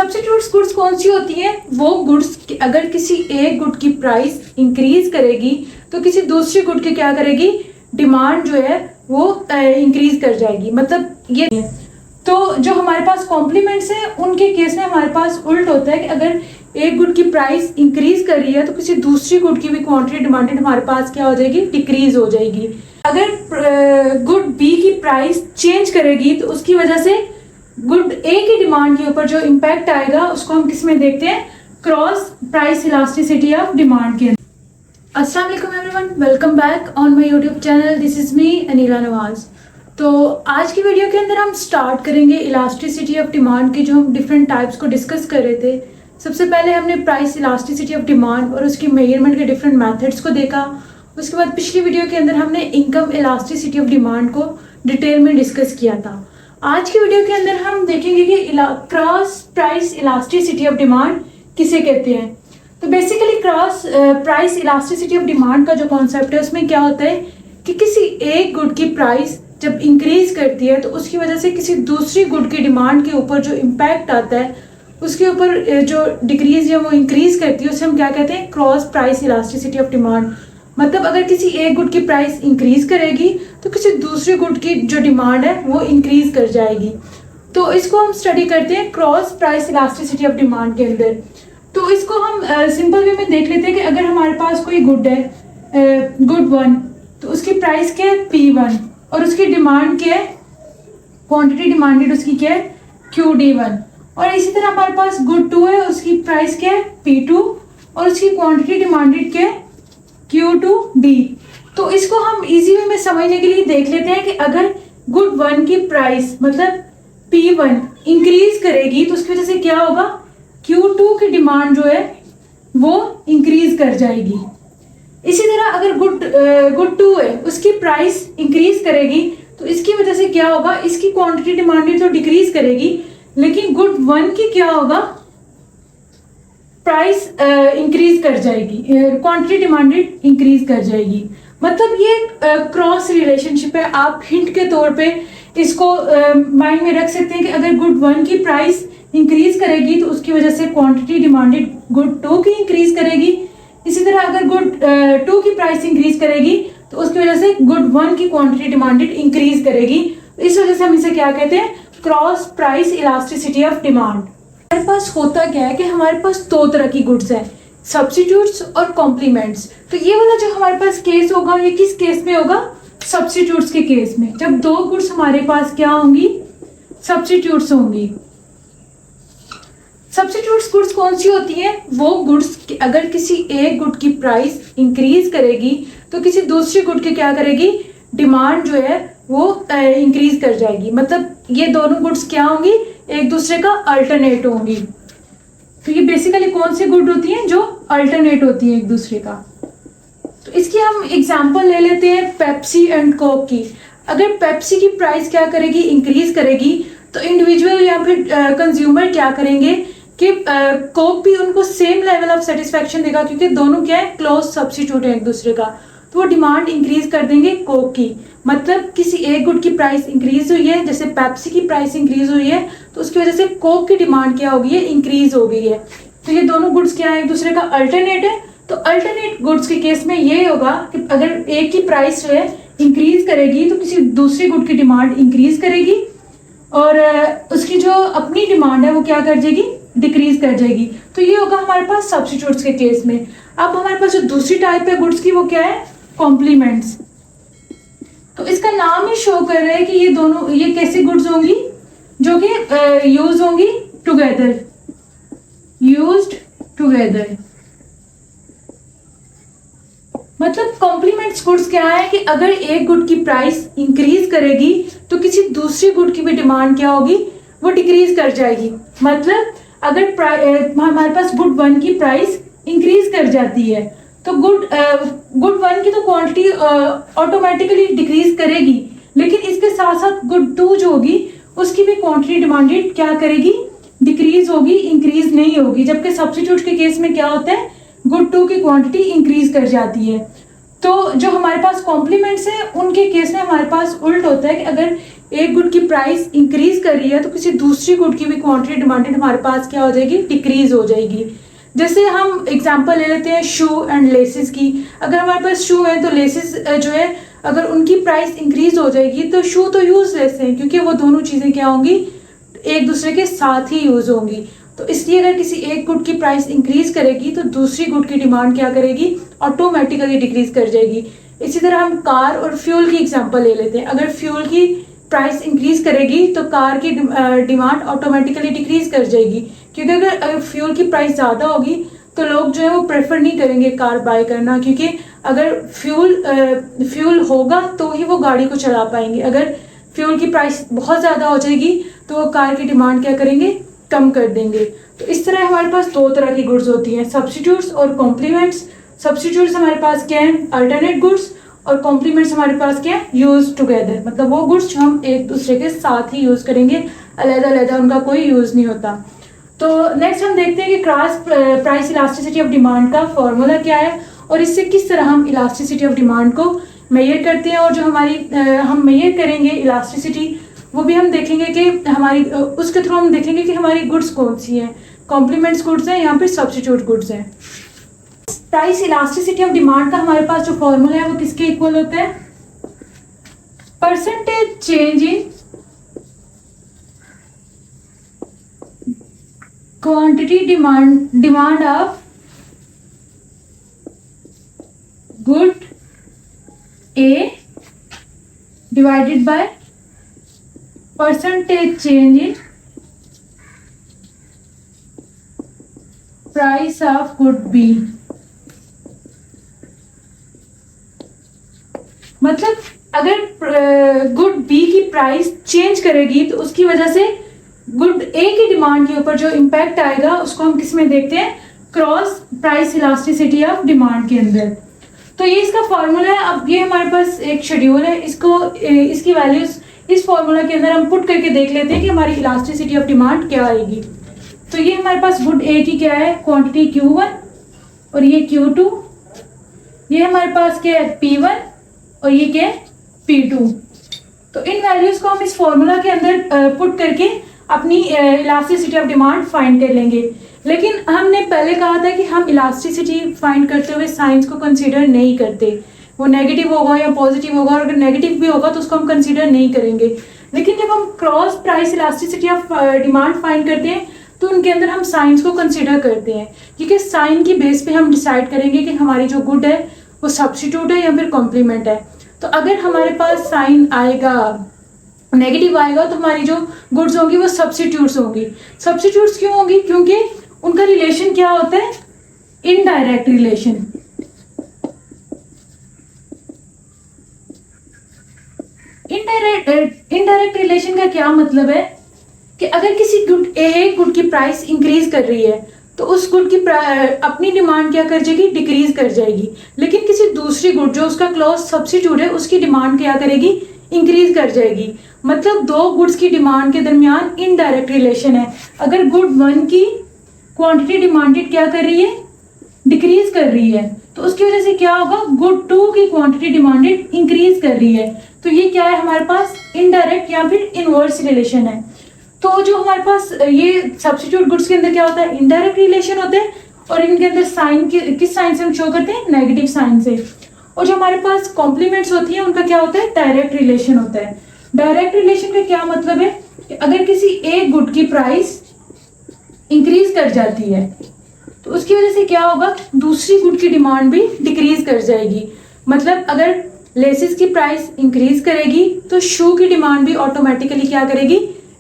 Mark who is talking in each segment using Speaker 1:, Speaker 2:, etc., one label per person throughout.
Speaker 1: Substitutes goods कौन सी होती हैं? वो गुड्स अगर किसी एक गुड की प्राइस इंक्रीज करेगी तो किसी दूसरी गुड की क्या करेगी, डिमांड जो है वो इंक्रीज कर जाएगी। मतलब ये तो जो हमारे पास कॉम्प्लीमेंट्स हैं उनके केस में हमारे पास उल्ट होता है कि अगर एक गुड की प्राइस इंक्रीज कर रही है तो किसी दूसरी गुड की भी क्वांटिटी डिमांडेड हमारे पास क्या हो जाएगी, डिक्रीज हो जाएगी। अगर गुड बी की प्राइस चेंज करेगी तो उसकी वजह से गुड ए की डिमांड के ऊपर जो इम्पैक्ट आएगा उसको हम किस में देखते हैं, cross price elasticity of demand के अंदर। अस्सलाम वालेकुम everyone, welcome back on my YouTube channel. This is me Anila Nawaz. तो आज की वीडियो के अंदर हम स्टार्ट करेंगे इलास्टिसिटी ऑफ डिमांड की, जो हम डिफरेंट टाइप्स को डिस्कस कर रहे थे। सबसे पहले हमने प्राइस इलास्टिसिटी ऑफ डिमांड और उसकी मेजरमेंट के डिफरेंट मेथड्स को देखा। उसके बाद पिछली वीडियो के अंदर हमने इनकम इलास्टिसिटी ऑफ डिमांड को डिटेल में डिस्कस किया था। आज की वीडियो के अंदर हम देखेंगे कि cross price elasticity of demand किसे कहते हैं। तो basically cross price elasticity of demand का जो कॉन्सेप्ट है उसमें क्या होता है कि किसी एक गुड की प्राइस जब इंक्रीज करती है तो उसकी वजह से किसी दूसरी गुड की डिमांड के ऊपर जो इम्पैक्ट आता है उसके ऊपर जो डिक्रीज या वो इंक्रीज करती है उसे हम क्या कहते हैं, cross price elasticity of demand. मतलब अगर किसी एक गुड की प्राइस इंक्रीज करेगी तो किसी दूसरी गुड की जो डिमांड है वो इंक्रीज कर जाएगी। तो इसको हम स्टडी करते हैं cross price elasticity of demand के अंदर। तो इसको हम सिंपल वे में देख लेते हैं कि अगर हमारे पास कोई गुड है, गुड वन, तो उसकी प्राइस क्या है, P1, और उसकी डिमांड क्या है, क्वांटिटी डिमांडेड उसकी क्या है, QD1। और इसी तरह हमारे पास गुड 2 है, उसकी प्राइस क्या है, P2, और उसकी क्वांटिटी डिमांडेड क्या है, Q2D। तो इसको हम इजी वे में समझने के लिए देख लेते हैं कि अगर गुड 1 की प्राइस मतलब P1 इंक्रीज करेगी तो उसकी वजह से क्या होगा, Q2 की डिमांड जो है वो इंक्रीज कर जाएगी। इसी तरह अगर गुड 2 है, उसकी प्राइस इंक्रीज करेगी तो इसकी वजह से क्या होगा, इसकी क्वांटिटी डिमांडेड तो डिक्रीज करेगी लेकिन गुड 1 की क्या होगा, प्राइस इंक्रीज कर जाएगी, क्वांटिटी डिमांडेड इंक्रीज कर जाएगी। मतलब ये क्रॉस रिलेशनशिप है। आप हिंट के तौर पे इसको माइंड में रख सकते हैं कि अगर गुड 1 की प्राइस इंक्रीज करेगी तो उसकी वजह से क्वांटिटी डिमांडेड गुड 2 की इंक्रीज करेगी। इसी तरह अगर गुड 2 की प्राइस इंक्रीज करेगी तो उसकी वजह से गुड 1 की क्वांटिटी डिमांडेड इंक्रीज करेगी। इस वजह से हम इसे क्या कहते हैं, cross price elasticity of demand. हमारे पास होता क्या है कि हमारे पास दो तरह की गुड्स हैं, सब्स्टिट्यूट्स और कॉम्प्लीमेंट्स। तो ये वाला जो हमारे पास केस होगा ये किस केस में होगा, सब्स्टिट्यूट्स के केस में। जब दो गुड्स हमारे पास क्या होंगी, सब्स्टिट्यूट्स होंगी। सब्स्टिट्यूट्स गुड्स कौन सी होती हैं? वो गुड्स अगर किसी एक गुड की प्राइस इंक्रीज करेगी तो किसी दूसरी गुड की क्या करेगी, डिमांड जो है वो इंक्रीज कर जाएगी। मतलब ये दोनों गुड्स क्या होंगी, एक दूसरे का अल्टरनेट होंगी। तो ये बेसिकली कौन सी गुड होती हैं, जो अल्टरनेट होती है एक दूसरे का। तो इसकी हम एग्जांपल ले लेते हैं पेप्सी एंड कोक की। अगर पेप्सी की प्राइस क्या करेगी, इंक्रीज करेगी, तो इंडिविजुअल या फिर कंज्यूमर क्या करेंगे कि कोक भी उनको सेम लेवल ऑफ सेटिस्फेक्शन देगा क्योंकि दोनों क्या है, क्लोज सब्स्टिट्यूट है एक दूसरे का। तो वो डिमांड इंक्रीज कर देंगे कोक की। मतलब किसी एक गुड की प्राइस इंक्रीज हुई है, जैसे पेप्सी की प्राइस इंक्रीज हुई है तो उसकी वजह से कोक की डिमांड क्या हो गई है, इंक्रीज हो गई है। तो ये दोनों गुड्स क्या है, एक दूसरे का अल्टरनेट है। तो अल्टरनेट गुड्स के केस में ये होगा कि अगर एक की प्राइस जो है इंक्रीज करेगी तो किसी दूसरी गुड की डिमांड इंक्रीज करेगी और उसकी जो अपनी डिमांड है वो क्या कर जाएगी, डिक्रीज कर जाएगी। तो ये होगा हमारे पास सब्स्टिट्यूट्स के केस में। अब हमारे पास जो दूसरी टाइप है गुड्स की वो क्या है, कॉम्प्लीमेंट्स। तो इसका नाम ही शो कर रहा है कि ये दोनों, ये कैसी गुड्स होंगी, जो कि यूज होंगी टुगेदर, यूज्ड टुगेदर। मतलब कॉम्प्लीमेंट्स गुड्स क्या है कि अगर एक गुड की प्राइस इंक्रीज करेगी तो किसी दूसरी गुड की भी डिमांड क्या होगी, वो डिक्रीज कर जाएगी। मतलब अगर हमारे पास गुड 1 की प्राइस इंक्रीज कर जाती है तो गुड 1 की तो क्वांटिटी ऑटोमेटिकली डिक्रीज करेगी, लेकिन इसके साथ साथ गुड 2 जो होगी उसकी भी क्वांटिटी डिमांडेड क्या करेगी, डिक्रीज होगी, इंक्रीज नहीं होगी। जबकि सब्स्टिट्यूट के केस में क्या होता है, गुड 2 की क्वांटिटी इंक्रीज कर जाती है। तो जो हमारे पास कॉम्प्लीमेंट्स हैं उनके केस में हमारे पास उल्ट होता है कि अगर एक गुड की प्राइस इंक्रीज कर रही है तो किसी दूसरी गुड की भी क्वांटिटी डिमांडेड हमारे पास क्या हो जाएगी, डिक्रीज हो जाएगी। जैसे हम एग्जांपल ले लेते हैं शू एंड लेसेस की। अगर हमारे पास शू है तो लेसेस जो है अगर उनकी प्राइस इंक्रीज हो जाएगी तो शू तो यूजलेस है, क्योंकि वो दोनों चीज़ें क्या होंगी, एक दूसरे के साथ ही यूज होंगी। तो इसलिए अगर किसी एक गुड की प्राइस इंक्रीज करेगी तो दूसरी गुड की डिमांड क्या करेगी, ऑटोमेटिकली डिक्रीज कर जाएगी। इसी तरह हम कार और फ्यूल की एग्जांपल ले लेते हैं। अगर फ्यूल की प्राइस इंक्रीज करेगी तो कार की डिमांड ऑटोमेटिकली डिक्रीज कर जाएगी, क्योंकि अगर फ्यूल की प्राइस ज़्यादा होगी तो लोग जो है वो प्रेफर नहीं करेंगे कार बाय करना, क्योंकि अगर फ्यूल होगा तो ही वो गाड़ी को चला पाएंगे। अगर फ्यूल की प्राइस बहुत ज़्यादा हो जाएगी तो वो कार की डिमांड क्या करेंगे, कम कर देंगे। तो इस तरह हमारे पास दो तरह की गुड्स होती हैं, सब्स्टिट्यूट्स और कॉम्प्लीमेंट्स। सब्स्टिट्यूट्स हमारे पास क्या है, अल्टरनेट गुड्स, और कॉम्प्लीमेंट्स हमारे पास क्या है, यूज टुगेदर, मतलब वो गुड्स जो हम एक दूसरे के साथ ही यूज करेंगे, अलग-अलग उनका कोई यूज नहीं होता। तो नेक्स्ट हम देखते हैं कि cross price elasticity of demand का फॉर्मूला क्या है और इससे किस तरह हम इलास्टिसिटी ऑफ डिमांड को मेजर करते हैं, और जो हमारी हम मेजर करेंगे इलास्टिसिटी वो भी हम देखेंगे कि हमारी उसके थ्रू हम देखेंगे कि हमारी गुड्स कौन सी हैं, कॉम्प्लीमेंट्स गुड्स हैं या फिर सब्स्टिट्यूट गुड्स हैं। प्राइस इलास्टिसिटी ऑफ डिमांड का हमारे पास जो फॉर्मूला है वो किसके इक्वल होता है, percentage change in quantity demand of good A divided by percentage change in price of good B. मतलब अगर गुड बी की प्राइस चेंज करेगी तो उसकी वजह से गुड ए की डिमांड के ऊपर जो इम्पैक्ट आएगा उसको हम किस में देखते हैं, cross price elasticity of demand के अंदर। तो ये इसका फॉर्मूला है। अब ये हमारे पास एक शेड्यूल है, इसकी वैल्यूज इस फॉर्मूला के अंदर हम पुट करके देख लेते हैं कि हमारी इलास्टिसिटी ऑफ डिमांड क्या आएगी। तो ये हमारे पास गुड ए की क्या है, क्वांटिटी Q1 और ये Q2, ये हमारे पास क्या है P1 और ये क्या है P2। तो इन वैल्यूज को हम इस फॉर्मूला के अंदर पुट करके अपनी इलास्टिसिटी ऑफ डिमांड फाइंड कर लेंगे। लेकिन हमने पहले कहा था कि हम इलास्टिसिटी फाइंड करते हुए साइंस को कंसीडर नहीं करते, वो नेगेटिव होगा या पॉजिटिव होगा, और अगर नेगेटिव भी होगा तो उसको हम कंसीडर नहीं करेंगे। लेकिन जब हम cross price elasticity of demand find करते हैं तो उनके अंदर हम साइंस को कंसीडर करते हैं, क्योंकि साइन की बेस पे हम डिसाइड करेंगे कि हमारी जो गुड है वो सब्स्टिट्यूट है या फिर कॉम्प्लीमेंट है। तो अगर हमारे पास साइन आएगा नेगेटिव आएगा तो हमारी जो गुड्स होंगी वो सब्स्टिट्यूट्स होंगी। सब्स्टिट्यूट्स क्यों होंगी, क्योंकि उनका रिलेशन क्या होता है, इनडायरेक्ट रिलेशन। इनडायरेक्ट रिलेशन का क्या मतलब है कि अगर किसी गुड की प्राइस इंक्रीज कर रही है तो उस गुड की अपनी डिमांड क्या कर जाएगी, डिक्रीज कर जाएगी। लेकिन किसी दूसरी गुड जो उसका क्लोज सब्स्टिट्यूट है उसकी डिमांड क्या करेगी, इंक्रीज कर जाएगी। मतलब दो गुड्स की डिमांड के दरमियान इनडायरेक्ट रिलेशन है। अगर गुड 1 की क्वांटिटी डिमांडेड क्या कर रही है, डिक्रीज कर रही है, तो उसकी वजह से क्या होगा, गुड 2 की क्वांटिटी डिमांडेड इंक्रीज कर रही है। तो ये क्या है हमारे पास, इनडायरेक्ट या फिर इनवर्स रिलेशन है। तो जो हमारे पास ये सब्स्टिट्यूट गुड्स के अंदर क्या होता है, इनडायरेक्ट रिलेशन होते हैं, और इनके अंदर साइन किस साइन से हम शो करते हैं, नेगेटिव साइन से। और जो हमारे पास कॉम्प्लीमेंट्स होती है उनका क्या होता है, डायरेक्ट रिलेशन होता है। डायरेक्ट रिलेशन का क्या मतलब है कि अगर किसी एक गुड की प्राइस इंक्रीज कर जाती है तो उसकी वजह से क्या होगा, दूसरी गुड की डिमांड भी डिक्रीज कर जाएगी। मतलब अगर लेसिस की प्राइस इंक्रीज करेगी तो शू की डिमांड भी ऑटोमेटिकली क्या करेगी,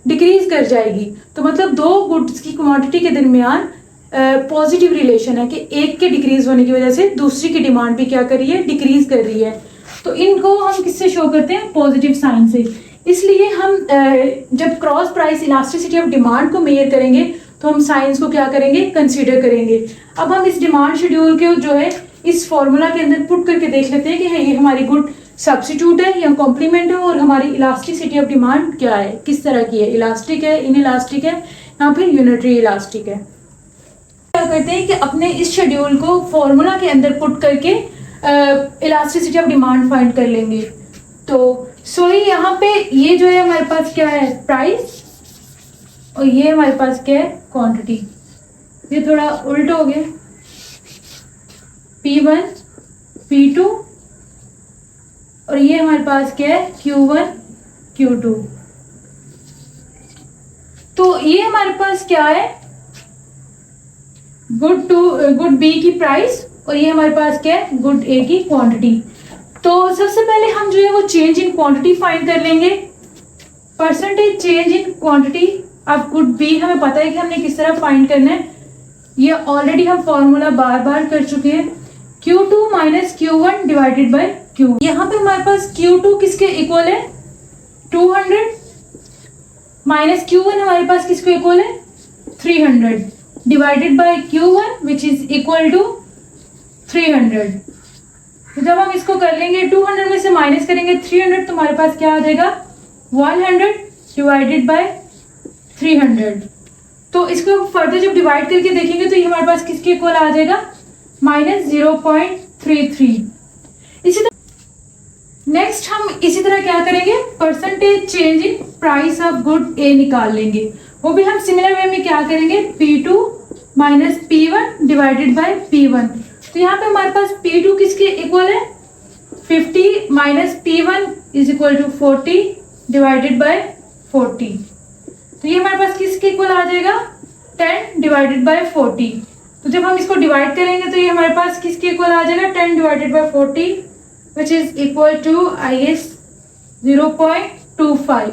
Speaker 1: डिक्रीज कर जाएगी। तो मतलब दो गुड्स की क्वांटिटी के दरमियान पॉजिटिव रिलेशन है कि एक के डिक्रीज होने की वजह से दूसरी की डिमांड भी क्या कर रही है, डिक्रीज कर रही है। तो इनको हम किससे शो करते हैं, पॉजिटिव साइन से। इसलिए हम जब cross price elasticity of demand को मेजर करेंगे तो हम साइंस को क्या करेंगे, कंसीडर करेंगे। अब हम इस डिमांड शेड्यूल के जो है इस फॉर्मूला के अंदर पुट करके देख लेते हैं कि ये हमारी गुड सब्स्टिट्यूट है या कॉम्प्लीमेंट है, और हमारी इलास्टिसिटी ऑफ डिमांड क्या है, किस तरह की है, इलास्टिक है, इनइलास्टिक है या फिर यूनिटरी इलास्टिक है। क्या करते हैं कि अपने इस शेड्यूल को फॉर्मूला के अंदर पुट करके इलास्टिसिटी ऑफ डिमांड फाइंड कर लेंगे। तो सो यहाँ पे ये जो है हमारे पास क्या है, प्राइस, और ये हमारे पास क्या है, क्वांटिटी। ये थोड़ा उल्टा हो गया, P1 P2 और ये हमारे पास क्या है, Q1 Q2। तो ये हमारे पास क्या है, गुड बी की प्राइस, और ये हमारे पास क्या है, गुड ए की क्वांटिटी। तो सबसे पहले हम जो है वो चेंज इन क्वांटिटी फाइंड कर लेंगे। Percentage change in quantity of good B हमें पता है कि हमने किस तरह फाइंड करना है, ये ऑलरेडी हम फॉर्मूला बार बार कर चुके हैं। Q2 minus Q1 divided by Q। यहाँ पे हमारे पास Q2 किसके इक्वल है, 200, माइनस Q1 हमारे पास किसके इक्वल है, 300, divided by Q1 which is equal to 300। तो जब हम इसको कर लेंगे 200 में से माइनस करेंगे 300, तो हमारे पास क्या आ जाएगा, 100 डिवाइडेड बाय 300। तो इसको फर्दर जब डिवाइड करके देखेंगे तो ये हमारे पास किसके इक्वल आ जाएगा, -0.33। इसी तरह नेक्स्ट हम इसी तरह क्या करेंगे, percentage change in price of good A निकाल लेंगे। वो भी हम सिमिलर वे में क्या करेंगे, P2 minus P1 divided by P1। तो यहाँ पे हमारे पास P2 किसके इक्वल है, 50 minus P1 is equal to 40 divided by 40। तो ये हमारे पास किसके इक्वल आ जाएगा, 10 डिवाइडेड बाय 40। तो जब हम इसको डिवाइड करेंगे तो ये हमारे पास किसके इक्वल आ जाएगा, 10 divided by 40 which is equal to I guess 0.25।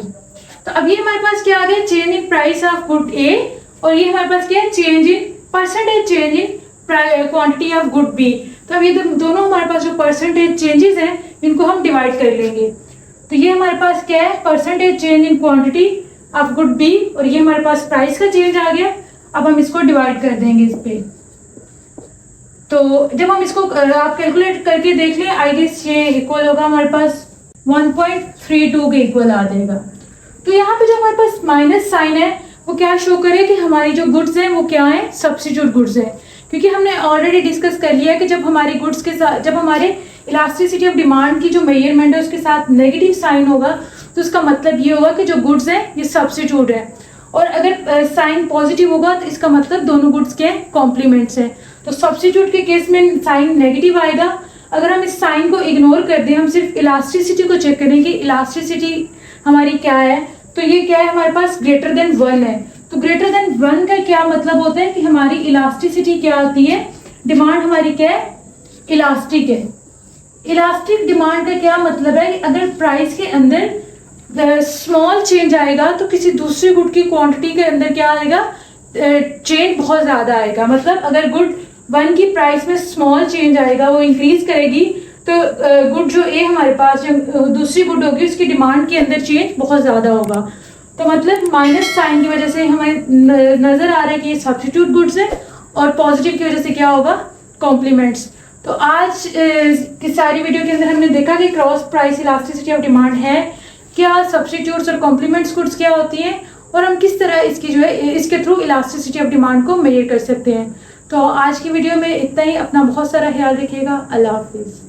Speaker 1: तो अब ये हमारे पास क्या आ गया, change in price of good A, और ये हमारे पास क्या है, change in percentage change in quantity of good B. तो अब ये दोनों हमारे पास जो परसेंटेज चेंजेस हैं इनको हम डिवाइड कर लेंगे। तो ये हमारे पास क्या है, percentage change in quantity of good B, और ये हमारे पास प्राइस का चेंज आ गया। अब हम इसको डिवाइड कर देंगे इस पे। तो जब हम इसको आप कैलकुलेट करके देख लें, आई गेस ये इक्वल होगा हमारे पास 1.32 के इक्वल आ जाएगा। तो यहाँ पे जो हमारे पास माइनस साइन है वो क्या शो करे कि हमारी जो गुड्स हैं वो क्या है, सब्स्टिट्यूट गुड्स है। क्योंकि हमने ऑलरेडी डिस्कस कर लिया है कि जब हमारी गुड्स के साथ, जब हमारे इलास्टिसिटी ऑफ डिमांड की जो मेजरमेंट है उसके साथ नेगेटिव साइन होगा तो उसका मतलब ये होगा कि जो गुड्स है ये सब्स्टिट्यूट है, और अगर साइन पॉजिटिव होगा तो इसका मतलब दोनों गुड्स के कॉम्प्लीमेंट्स हैं। तो सब्स्टिट्यूट के केस में साइन नेगेटिव आएगा। अगर हम इस साइन को इग्नोर कर दें, हम सिर्फ इलास्टिसिटी को चेक करें कि इलास्टिसिटी हमारी क्या है, तो ये क्या है, हमारे पास ग्रेटर देन 1 है। तो ग्रेटर देन 1 का क्या मतलब होता है कि हमारी इलास्टिसिटी क्या होती है, डिमांड हमारी क्या है, इलास्टिक है। इलास्टिक डिमांड का क्या मतलब है, अगर प्राइस के अंदर स्मॉल चेंज आएगा तो किसी दूसरे गुड की क्वांटिटी के अंदर क्या आएगा, चेंज बहुत ज़्यादा आएगा। मतलब अगर गुड 1 की प्राइस में स्मॉल चेंज आएगा, वो इंक्रीज करेगी, तो गुड जो ए हमारे पास जो दूसरी गुड होगी उसकी डिमांड के अंदर चेंज बहुत ज़्यादा होगा। तो मतलब माइनस साइन की वजह से हमें नज़र आ रहा है कि ये सब्स्टिट्यूट गुड्स है, और पॉजिटिव की वजह से क्या होगा, कॉम्प्लीमेंट्स। तो आज की सारी वीडियो के अंदर हमने देखा कि cross price elasticity of demand है क्या, सब्स्टिट्यूट्स और कॉम्प्लीमेंट्स गुड्स क्या होती हैं, और हम किस तरह इसकी जो है इसके थ्रू इलास्टिसिटी ऑफ डिमांड को मेजर कर सकते हैं। तो आज की वीडियो में इतना ही। अपना बहुत सारा ख्याल रखिएगा। अल्लाह हाफिज़।